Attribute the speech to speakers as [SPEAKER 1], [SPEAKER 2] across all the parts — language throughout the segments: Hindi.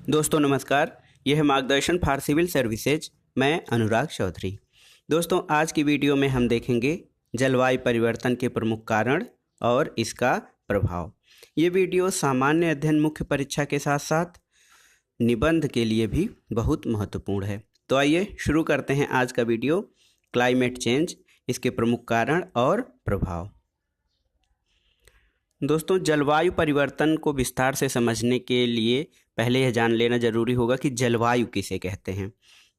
[SPEAKER 1] दोस्तों नमस्कार, यह है मार्गदर्शन फॉर सिविल सर्विसेज। मैं अनुराग चौधरी। दोस्तों आज की वीडियो में हम देखेंगे जलवायु परिवर्तन के प्रमुख कारण और इसका प्रभाव। ये वीडियो सामान्य अध्ययन मुख्य परीक्षा के साथ साथ निबंध के लिए भी बहुत महत्वपूर्ण है। तो आइए शुरू करते हैं आज का वीडियो। क्लाइमेट चेंज, इसके प्रमुख कारण और प्रभाव। दोस्तों जलवायु परिवर्तन को विस्तार से समझने के लिए पहले यह जान लेना जरूरी होगा कि जलवायु किसे कहते हैं।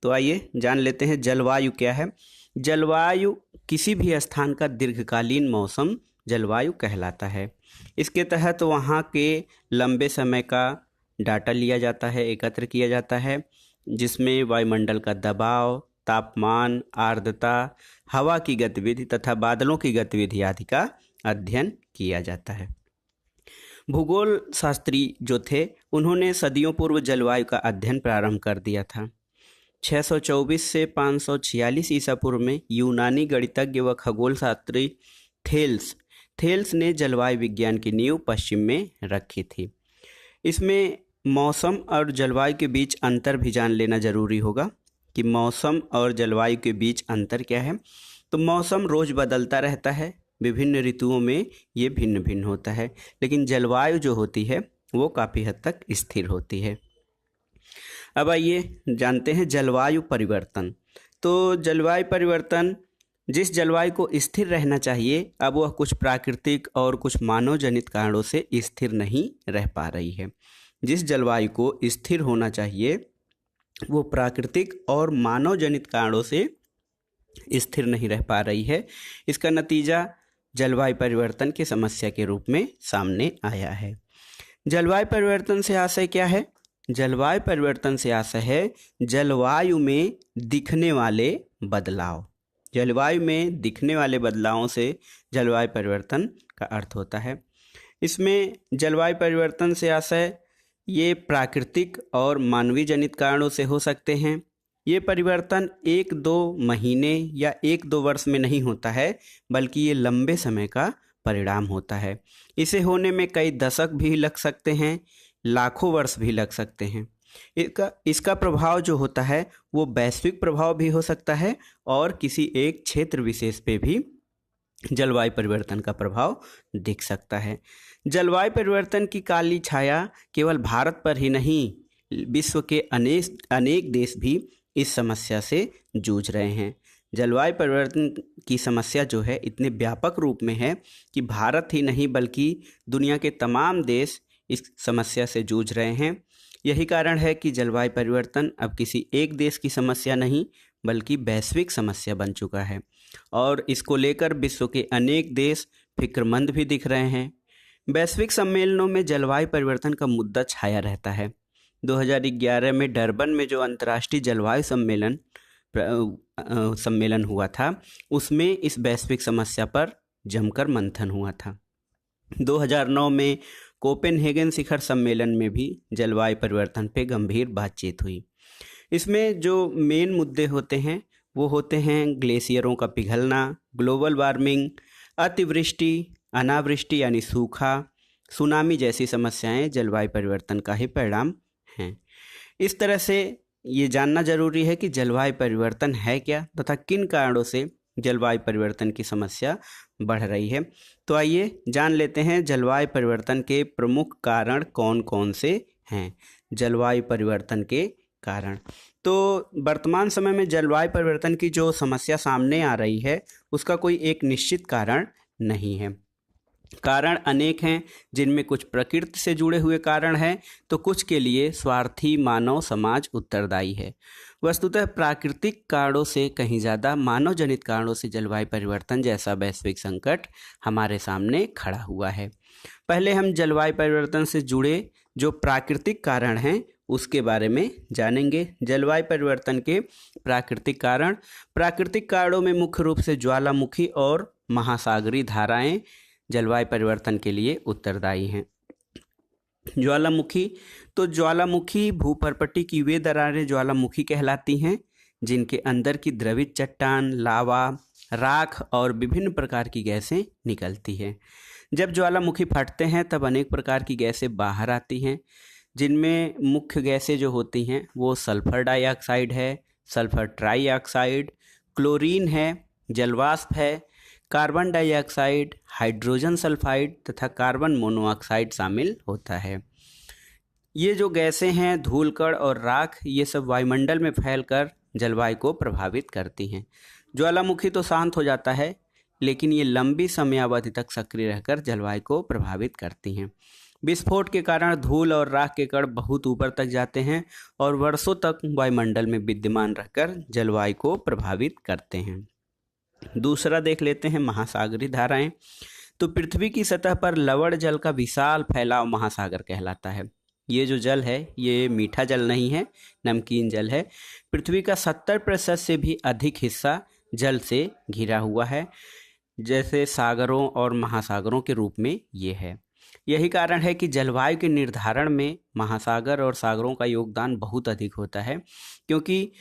[SPEAKER 1] तो आइए जान लेते हैं जलवायु क्या है। जलवायु किसी भी स्थान का दीर्घकालीन मौसम जलवायु कहलाता है। इसके तहत वहाँ के लंबे समय का डाटा लिया जाता है, एकत्र किया जाता है, जिसमें वायुमंडल का दबाव, तापमान, आर्द्रता, हवा की गतिविधि तथा बादलों की गतिविधि आदि का अध्ययन किया जाता है। भूगोल शास्त्री जो थे उन्होंने सदियों पूर्व जलवायु का अध्ययन प्रारंभ कर दिया था। 624 से 546 ईसा पूर्व में यूनानी गणितज्ञ व खगोल शास्त्री थेल्स ने जलवायु विज्ञान की नींव पश्चिम में रखी थी। इसमें मौसम और जलवायु के बीच अंतर भी जान लेना जरूरी होगा कि मौसम और जलवायु के बीच अंतर क्या है। तो मौसम रोज बदलता रहता है, विभिन्न ऋतुओं में ये भिन्न भिन्न होता है, लेकिन जलवायु जो होती है वो काफ़ी हद तक स्थिर होती है। अब आइए जानते हैं जलवायु परिवर्तन। तो जलवायु परिवर्तन, जिस जलवायु को स्थिर रहना चाहिए अब वह कुछ प्राकृतिक और कुछ मानव जनित कारणों से स्थिर नहीं रह पा रही है। जिस जलवायु को स्थिर होना चाहिए वो प्राकृतिक और मानव जनित कारणों से स्थिर नहीं रह पा रही है। इसका नतीजा जलवायु परिवर्तन की समस्या के रूप में सामने आया है। जलवायु परिवर्तन से आशय क्या है? जलवायु परिवर्तन से आशय है जलवायु में दिखने वाले बदलाव। जलवायु में दिखने वाले बदलावों से जलवायु परिवर्तन का अर्थ होता है। इसमें जलवायु परिवर्तन से आशय ये प्राकृतिक और मानवीय जनित कारणों से हो सकते हैं। ये परिवर्तन 1-2 महीने या 1-2 वर्ष में नहीं होता है, बल्कि ये लंबे समय का परिणाम होता है। इसे होने में कई दशक भी लग सकते हैं, लाखों वर्ष भी लग सकते हैं। इसका प्रभाव जो होता है वो वैश्विक प्रभाव भी हो सकता है और किसी एक क्षेत्र विशेष पे भी जलवायु परिवर्तन का प्रभाव दिख सकता है। जलवायु परिवर्तन की काली छाया केवल भारत पर ही नहीं, विश्व के अनेक देश भी इस समस्या से जूझ रहे हैं। जलवायु परिवर्तन की समस्या जो है इतने व्यापक रूप में है कि भारत ही नहीं बल्कि दुनिया के तमाम देश इस समस्या से जूझ रहे हैं। यही कारण है कि जलवायु परिवर्तन अब किसी एक देश की समस्या नहीं बल्कि वैश्विक समस्या बन चुका है और इसको लेकर विश्व के अनेक देश फिक्रमंद भी दिख रहे हैं। वैश्विक सम्मेलनों में जलवायु परिवर्तन का मुद्दा छाया रहता है। 2011 में डरबन में जो अंतर्राष्ट्रीय जलवायु सम्मेलन हुआ था उसमें इस वैश्विक समस्या पर जमकर मंथन हुआ था। 2009 में कोपेनहेगन शिखर सम्मेलन में भी जलवायु परिवर्तन पे गंभीर बातचीत हुई। इसमें जो मेन मुद्दे होते हैं वो होते हैं ग्लेशियरों का पिघलना, ग्लोबल वार्मिंग, अतिवृष्टि, अनावृष्टि यानी सूखा, सुनामी जैसी समस्याएं जलवायु परिवर्तन का ही परिणाम हैं। इस तरह से ये जानना जरूरी है कि जलवायु परिवर्तन है क्या तथा किन कारणों से जलवायु परिवर्तन की समस्या बढ़ रही है। तो आइए जान लेते हैं जलवायु परिवर्तन के प्रमुख कारण कौन कौन से हैं। जलवायु परिवर्तन के कारण, तो वर्तमान समय में जलवायु परिवर्तन की जो समस्या सामने आ रही है उसका कोई एक निश्चित कारण नहीं है। कारण अनेक हैं, जिनमें कुछ प्रकृति से जुड़े हुए कारण हैं तो कुछ के लिए स्वार्थी मानव समाज उत्तरदायी है। वस्तुतः प्राकृतिक कारणों से कहीं ज़्यादा मानव जनित कारणों से जलवायु परिवर्तन जैसा वैश्विक संकट हमारे सामने खड़ा हुआ है। पहले हम जलवायु परिवर्तन से जुड़े जो प्राकृतिक कारण हैं उसके बारे में जानेंगे। जलवायु परिवर्तन के प्राकृतिक कारण, प्राकृतिक कारणों में मुख्य रूप से ज्वालामुखी और महासागरीय धाराएं जलवायु परिवर्तन के लिए उत्तरदायी हैं। ज्वालामुखी भूपर्पटी की वे दरारें ज्वालामुखी कहलाती हैं जिनके अंदर की द्रवित चट्टान, लावा, राख और विभिन्न प्रकार की गैसें निकलती हैं। जब ज्वालामुखी फटते हैं तब अनेक प्रकार की गैसें बाहर आती हैं जिनमें मुख्य गैसें जो होती हैं वो सल्फर डाइऑक्साइड है, सल्फर ट्राइऑक्साइड, क्लोरीन है, जलवाष्प है, कार्बन डाइऑक्साइड, हाइड्रोजन सल्फाइड तथा कार्बन मोनोऑक्साइड शामिल होता है। ये जो गैसें हैं, धूलकण और राख, ये सब वायुमंडल में फैलकर जलवायु को प्रभावित करती हैं। ज्वालामुखी तो शांत हो जाता है, लेकिन ये लंबी समयावधि तक सक्रिय रहकर जलवायु को प्रभावित करती हैं। विस्फोट के कारण धूल और राख के कण बहुत ऊपर तक जाते हैं और वर्षों तक वायुमंडल में विद्यमान रहकर जलवायु को प्रभावित करते हैं। दूसरा देख लेते हैं महासागरीय धाराएं। तो पृथ्वी की सतह पर लवण जल का विशाल फैलाव महासागर कहलाता है। ये जो जल है ये मीठा जल नहीं है, नमकीन जल है। पृथ्वी का 70% से भी अधिक हिस्सा जल से घिरा हुआ है, जैसे सागरों और महासागरों के रूप में ये है। यही कारण है कि जलवायु के निर्धारण में महासागर और सागरों का योगदान बहुत अधिक होता है, क्योंकि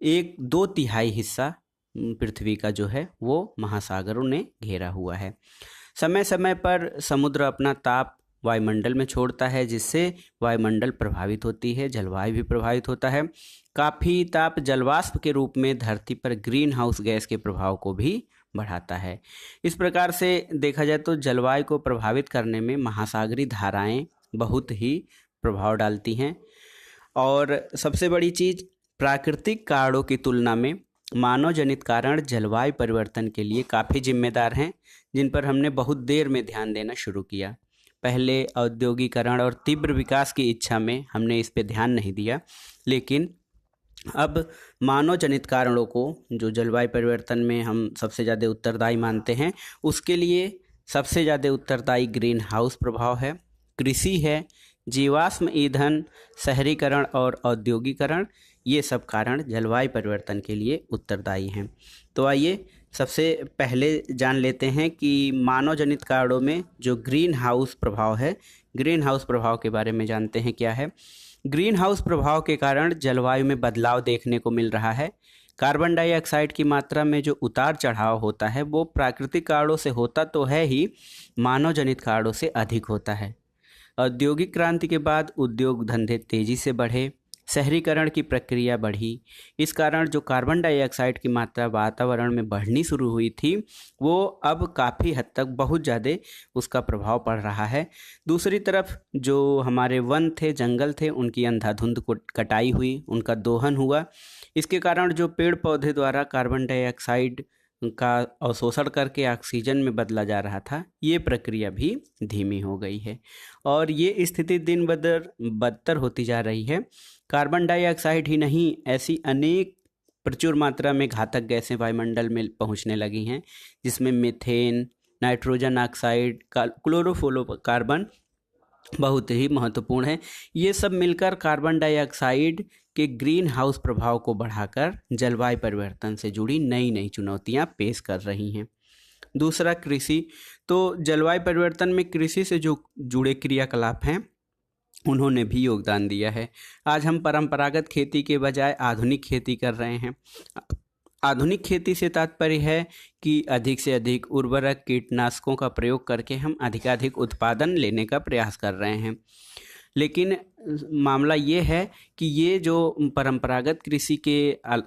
[SPEAKER 1] 1/2 हिस्सा पृथ्वी का जो है वो महासागरों ने घेरा हुआ है। समय समय पर समुद्र अपना ताप वायुमंडल में छोड़ता है, जिससे वायुमंडल प्रभावित होती है, जलवायु भी प्रभावित होता है। काफ़ी ताप जलवाष्प के रूप में धरती पर ग्रीन हाउस गैस के प्रभाव को भी बढ़ाता है। इस प्रकार से देखा जाए तो जलवायु को प्रभावित करने में महासागरीय धाराएं बहुत ही प्रभाव डालती हैं। और सबसे बड़ी चीज़, प्राकृतिक कारणों की तुलना में मानव जनित कारण जलवायु परिवर्तन के लिए काफ़ी जिम्मेदार हैं, जिन पर हमने बहुत देर में ध्यान देना शुरू किया। पहले औद्योगिकरण और तीव्र विकास की इच्छा में हमने इस पे ध्यान नहीं दिया, लेकिन अब मानव जनित कारणों को जो जलवायु परिवर्तन में हम सबसे ज़्यादा उत्तरदायी मानते हैं, उसके लिए सबसे ज़्यादा उत्तरदायी ग्रीन हाउस प्रभाव है, कृषि है, जीवाश्म ईंधन, शहरीकरण और औद्योगिकरण। ये सब कारण जलवायु परिवर्तन के लिए उत्तरदायी हैं। तो आइए सबसे पहले जान लेते हैं कि मानव जनित कारणों में जो ग्रीन हाउस प्रभाव है, ग्रीन हाउस प्रभाव के बारे में जानते हैं क्या है। ग्रीन हाउस प्रभाव के कारण जलवायु में बदलाव देखने को मिल रहा है। कार्बन डाइऑक्साइड की मात्रा में जो उतार चढ़ाव होता है वो प्राकृतिक कारणों से होता तो है ही, मानव जनित कारणों से अधिक होता है। औद्योगिक क्रांति के बाद उद्योग धंधे तेजी से बढ़े, शहरीकरण की प्रक्रिया बढ़ी। इस कारण जो कार्बन डाइऑक्साइड की मात्रा वातावरण में बढ़नी शुरू हुई थी, वो अब काफ़ी हद तक बहुत ज़्यादा उसका प्रभाव पड़ रहा है। दूसरी तरफ जो हमारे वन थे, जंगल थे, उनकी अंधाधुंध को कटाई हुई, उनका दोहन हुआ। इसके कारण जो पेड़ पौधे द्वारा कार्बन डाइऑक्साइड का अवशोषण करके ऑक्सीजन में बदला जा रहा था, ये प्रक्रिया भी धीमी हो गई है और ये स्थिति दिन ब दिन बदतर होती जा रही है। कार्बन डाइऑक्साइड ही नहीं, ऐसी अनेक प्रचुर मात्रा में घातक गैसें वायुमंडल में पहुंचने लगी हैं, जिसमें मीथेन, नाइट्रोजन ऑक्साइड, क्लोरोफ्लोरोकार्बन बहुत ही महत्वपूर्ण है। ये सब मिलकर कार्बन डाइऑक्साइड के ग्रीन हाउस प्रभाव को बढ़ाकर जलवायु परिवर्तन से जुड़ी नई नई चुनौतियां पेश कर रही हैं। दूसरा, कृषि। तो जलवायु परिवर्तन में कृषि से जो जुड़े क्रियाकलाप हैं, उन्होंने भी योगदान दिया है। आज हम परंपरागत खेती के बजाय आधुनिक खेती कर रहे हैं। आधुनिक खेती से तात्पर्य है कि अधिक से अधिक उर्वरक, कीटनाशकों का प्रयोग करके हम अधिकाधिक उत्पादन लेने का प्रयास कर रहे हैं। लेकिन मामला ये है कि ये जो परंपरागत कृषि के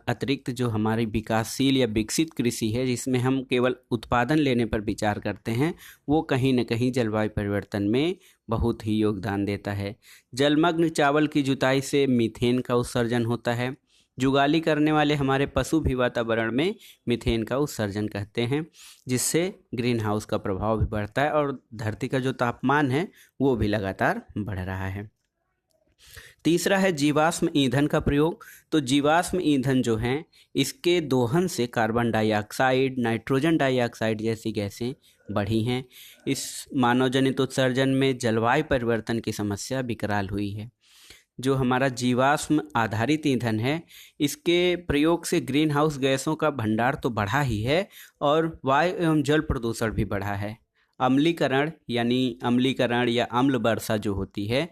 [SPEAKER 1] अतिरिक्त जो हमारी विकासशील या विकसित कृषि है, जिसमें हम केवल उत्पादन लेने पर विचार करते हैं, वो कहीं न कहीं जलवायु परिवर्तन में बहुत ही योगदान देता है। जलमग्न चावल की जुताई से मीथेन का उत्सर्जन होता है। जुगाली करने वाले हमारे पशु भी वातावरण में मीथेन का उत्सर्जन करते हैं, जिससे ग्रीन हाउस का प्रभाव भी बढ़ता है और धरती का जो तापमान है वो भी लगातार बढ़ रहा है। तीसरा है जीवाश्म ईंधन का प्रयोग। तो जीवाश्म ईंधन जो हैं, इसके दोहन से कार्बन डाइऑक्साइड, नाइट्रोजन डाइऑक्साइड जैसी गैसें बढ़ी हैं। इस मानव जनित उत्सर्जन में जलवायु परिवर्तन की समस्या विकराल हुई है। जो हमारा जीवाश्म आधारित ईंधन है, इसके प्रयोग से ग्रीन हाउस गैसों का भंडार तो बढ़ा ही है और वायु एवं जल प्रदूषण भी बढ़ा है। अम्लीकरण या अम्ल वर्षा जो होती है,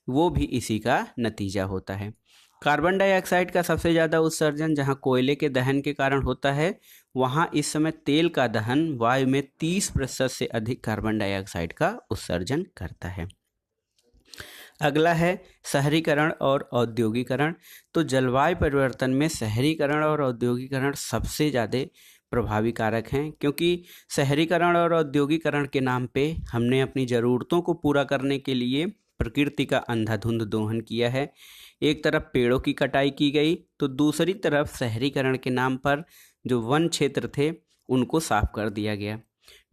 [SPEAKER 1] वो भी इसी का नतीजा होता है। कार्बन डाइऑक्साइड का सबसे ज़्यादा उत्सर्जन जहाँ कोयले के दहन के कारण होता है, वहाँ इस समय तेल का दहन वायु में 30% से अधिक कार्बन डाइऑक्साइड का उत्सर्जन करता है। अगला है शहरीकरण और औद्योगिकरण। तो जलवायु परिवर्तन में शहरीकरण और औद्योगिकरण सबसे ज़्यादा प्रभावी कारक हैं, क्योंकि शहरीकरण और औद्योगिकरण के नाम पे हमने अपनी ज़रूरतों को पूरा करने के लिए प्रकृति का अंधाधुंध दोहन किया है। एक तरफ पेड़ों की कटाई की गई तो दूसरी तरफ शहरीकरण के नाम पर जो वन क्षेत्र थे उनको साफ कर दिया गया।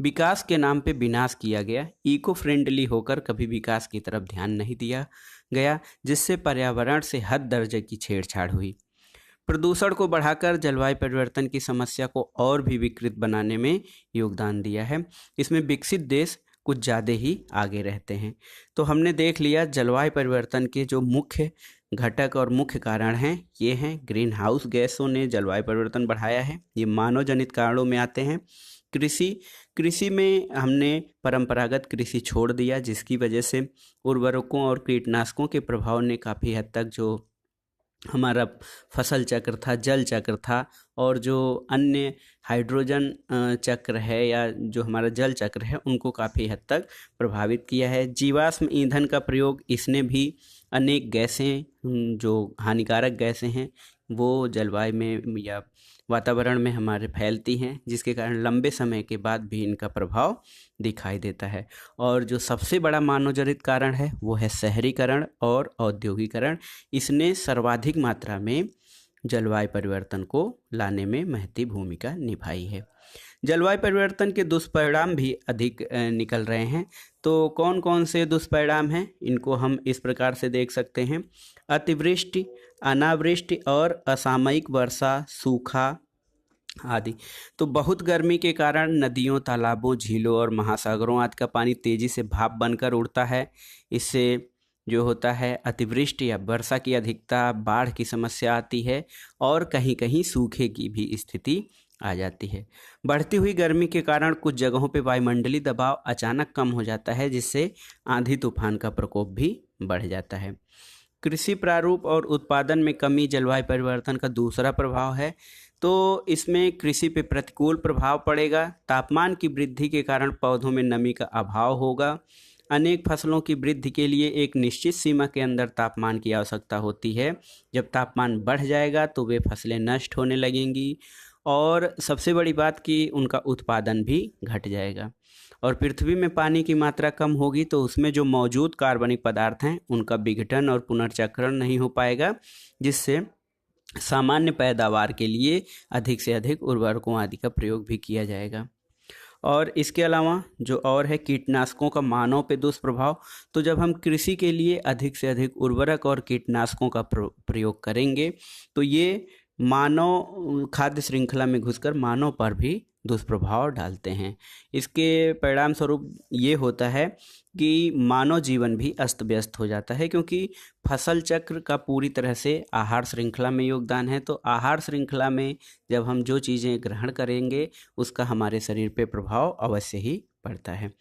[SPEAKER 1] विकास के नाम पे विनाश किया गया। इको फ्रेंडली होकर कभी विकास की तरफ ध्यान नहीं दिया गया, जिससे पर्यावरण से हद दर्जे की छेड़छाड़ हुई। प्रदूषण को बढ़ाकर जलवायु परिवर्तन की समस्या को और भी विकृत बनाने में योगदान दिया है। इसमें विकसित देश कुछ ज़्यादा ही आगे रहते हैं। तो हमने देख लिया जलवायु परिवर्तन के जो मुख्य घटक और मुख्य कारण हैं, ये हैं ग्रीन हाउस गैसों ने जलवायु परिवर्तन बढ़ाया है, ये मानव जनित कारणों में आते हैं। कृषि में हमने परंपरागत कृषि छोड़ दिया, जिसकी वजह से उर्वरकों और कीटनाशकों के प्रभाव ने काफ़ी हद तक जो हमारा फसल चक्र था, जल चक्र था, और जो अन्य हाइड्रोजन चक्र है या जो हमारा जल चक्र है, उनको काफ़ी हद तक प्रभावित किया है। जीवाश्म ईंधन का प्रयोग, इसने भी अनेक गैसें जो हानिकारक गैसें हैं वो जलवायु में या वातावरण में हमारे फैलती हैं, जिसके कारण लंबे समय के बाद भी इनका प्रभाव दिखाई देता है। और जो सबसे बड़ा मानवजनित कारण है वो है शहरीकरण और औद्योगिकरण। इसने सर्वाधिक मात्रा में जलवायु परिवर्तन को लाने में महती भूमिका निभाई है। जलवायु परिवर्तन के दुष्परिणाम भी अधिक निकल रहे हैं। तो कौन कौन से दुष्परिणाम हैं, इनको हम इस प्रकार से देख सकते हैं। अतिवृष्टि, अनावृष्टि और असामयिक वर्षा, सूखा आदि। तो बहुत गर्मी के कारण नदियों, तालाबों, झीलों और महासागरों आदि का पानी तेजी से भाप बनकर उड़ता है। इससे जो होता है अतिवृष्टि या वर्षा की अधिकता, बाढ़ की समस्या आती है और कहीं कहीं सूखे की भी स्थिति आ जाती है। बढ़ती हुई गर्मी के कारण कुछ जगहों पे वायुमंडलीय दबाव अचानक कम हो जाता है, जिससे आंधी तूफान का प्रकोप भी बढ़ जाता है। कृषि प्रारूप और उत्पादन में कमी जलवायु परिवर्तन का दूसरा प्रभाव है। तो इसमें कृषि पे प्रतिकूल प्रभाव पड़ेगा। तापमान की वृद्धि के कारण पौधों में नमी का अभाव होगा। अनेक फसलों की वृद्धि के लिए एक निश्चित सीमा के अंदर तापमान की आवश्यकता होती है। जब तापमान बढ़ जाएगा तो वे फसलें नष्ट होने लगेंगी, और सबसे बड़ी बात कि उनका उत्पादन भी घट जाएगा। और पृथ्वी में पानी की मात्रा कम होगी तो उसमें जो मौजूद कार्बनिक पदार्थ हैं उनका विघटन और पुनर्चक्रण नहीं हो पाएगा, जिससे सामान्य पैदावार के लिए अधिक से अधिक उर्वरकों आदि का प्रयोग भी किया जाएगा। और इसके अलावा जो और है कीटनाशकों का मानव पे दुष्प्रभाव। तो जब हम कृषि के लिए अधिक से अधिक उर्वरक और कीटनाशकों का प्रयोग करेंगे तो ये मानव खाद्य श्रृंखला में घुसकर मानव पर भी दुष्प्रभाव डालते हैं। इसके परिणाम स्वरूप ये होता है कि मानव जीवन भी अस्त व्यस्त हो जाता है, क्योंकि फसल चक्र का पूरी तरह से आहार श्रृंखला में योगदान है। तो आहार श्रृंखला में जब हम जो चीज़ें ग्रहण करेंगे उसका हमारे शरीर पे प्रभाव अवश्य ही पड़ता है।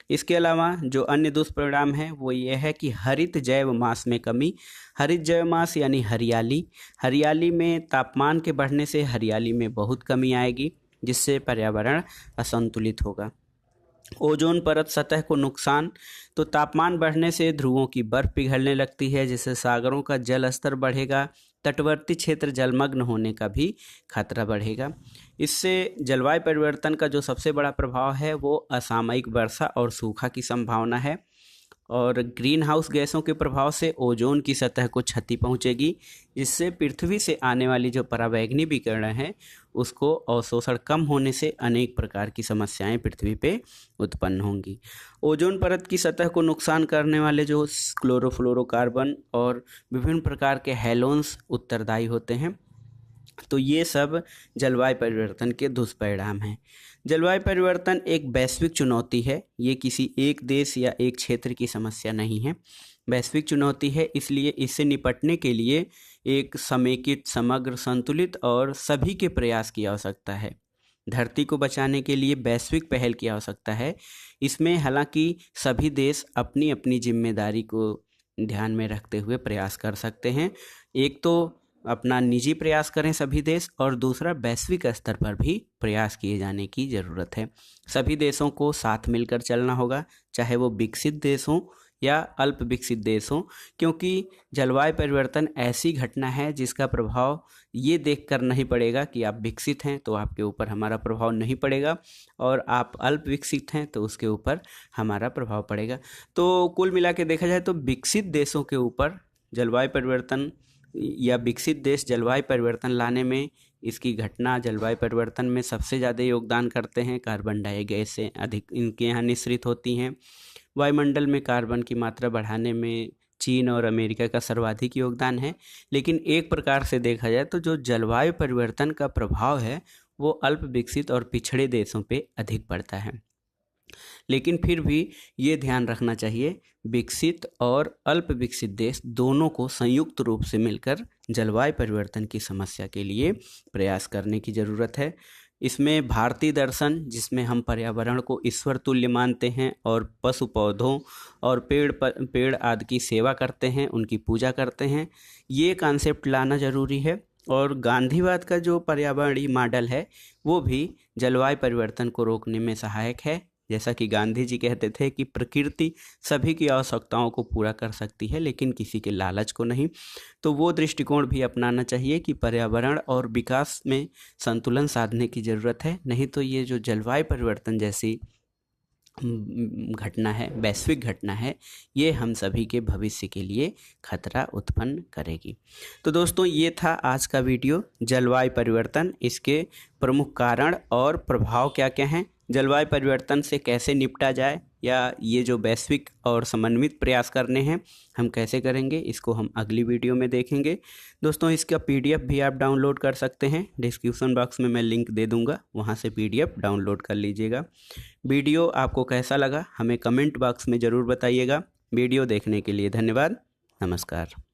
[SPEAKER 1] इसके अलावा जो अन्य दुष्परिणाम है वो ये है कि हरित जैव मास में कमी। हरित जैव मास यानी हरियाली में तापमान के बढ़ने से हरियाली में बहुत कमी आएगी, जिससे पर्यावरण असंतुलित होगा। ओजोन परत सतह को नुकसान। तो तापमान बढ़ने से ध्रुवों की बर्फ पिघलने लगती है, जिससे सागरों का जल स्तर बढ़ेगा। तटवर्ती क्षेत्र जलमग्न होने का भी खतरा बढ़ेगा। इससे जलवायु परिवर्तन का जो सबसे बड़ा प्रभाव है वो असामयिक वर्षा और सूखा की संभावना है। और ग्रीन हाउस गैसों के प्रभाव से ओजोन की सतह को क्षति पहुंचेगी, जिससे पृथ्वी से आने वाली जो पराबैंगनी विकिरण है उसको अवशोषण कम होने से अनेक प्रकार की समस्याएं पृथ्वी पे उत्पन्न होंगी। ओजोन परत की सतह को नुकसान करने वाले जो क्लोरोफ्लोरोकार्बन और विभिन्न प्रकार के हैलोन्स उत्तरदायी होते हैं। तो ये सब जलवायु परिवर्तन के दुष्परिणाम हैं। जलवायु परिवर्तन एक वैश्विक चुनौती है, ये किसी एक देश या एक क्षेत्र की समस्या नहीं है, वैश्विक चुनौती है। इसलिए इससे निपटने के लिए एक समेकित, समग्र, संतुलित और सभी के प्रयास की आवश्यकता है। धरती को बचाने के लिए वैश्विक पहल की आवश्यकता है। इसमें हालांकि सभी देश अपनी अपनी जिम्मेदारी को ध्यान में रखते हुए प्रयास कर सकते हैं। एक तो अपना निजी प्रयास करें सभी देश, और दूसरा वैश्विक स्तर पर भी प्रयास किए जाने की ज़रूरत है। सभी देशों को साथ मिलकर चलना होगा, चाहे वो विकसित देश हों या अल्प विकसित देश हों, क्योंकि जलवायु परिवर्तन ऐसी घटना है जिसका प्रभाव ये देखकर नहीं पड़ेगा कि आप विकसित हैं तो आपके ऊपर हमारा प्रभाव नहीं पड़ेगा, और आप अल्प विकसित हैं तो उसके ऊपर हमारा प्रभाव पड़ेगा। तो कुल मिला के देखा जाए तो विकसित देशों के ऊपर जलवायु परिवर्तन या विकसित देश जलवायु परिवर्तन लाने में, इसकी घटना जलवायु परिवर्तन में सबसे ज़्यादा योगदान करते हैं। कार्बन डाई गैसें अधिक इनके यहाँ निःसृत होती हैं। वायुमंडल में कार्बन की मात्रा बढ़ाने में चीन और अमेरिका का सर्वाधिक योगदान है। लेकिन एक प्रकार से देखा जाए तो जो जलवायु परिवर्तन का प्रभाव है वो अल्प विकसित और पिछड़े देशों पे अधिक पड़ता है। लेकिन फिर भी ये ध्यान रखना चाहिए, विकसित और अल्प विकसित देश दोनों को संयुक्त रूप से मिलकर जलवायु परिवर्तन की समस्या के लिए प्रयास करने की ज़रूरत है। इसमें भारतीय दर्शन, जिसमें हम पर्यावरण को ईश्वर तुल्य मानते हैं और पशु पौधों और पेड़ आदि की सेवा करते हैं, उनकी पूजा करते हैं, ये कॉन्सेप्ट लाना ज़रूरी है। और गांधीवाद का जो पर्यावरणीय मॉडल है वो भी जलवायु परिवर्तन को रोकने में सहायक है। जैसा कि गांधी जी कहते थे कि प्रकृति सभी की आवश्यकताओं को पूरा कर सकती है लेकिन किसी के लालच को नहीं। तो वो दृष्टिकोण भी अपनाना चाहिए कि पर्यावरण और विकास में संतुलन साधने की ज़रूरत है, नहीं तो ये जो जलवायु परिवर्तन जैसी घटना है, वैश्विक घटना है, ये हम सभी के भविष्य के लिए खतरा उत्पन्न करेगी। तो दोस्तों, ये था आज का वीडियो, जलवायु परिवर्तन, इसके प्रमुख कारण और प्रभाव क्या क्या हैं, जलवायु परिवर्तन से कैसे निपटा जाए, या ये जो वैश्विक और समन्वित प्रयास करने हैं हम कैसे करेंगे, इसको हम अगली वीडियो में देखेंगे। दोस्तों, इसका PDF भी आप डाउनलोड कर सकते हैं, डिस्क्रिप्शन बॉक्स में मैं लिंक दे दूंगा, वहां से PDF डाउनलोड कर लीजिएगा। वीडियो आपको कैसा लगा हमें कमेंट बॉक्स में ज़रूर बताइएगा। वीडियो देखने के लिए धन्यवाद। नमस्कार।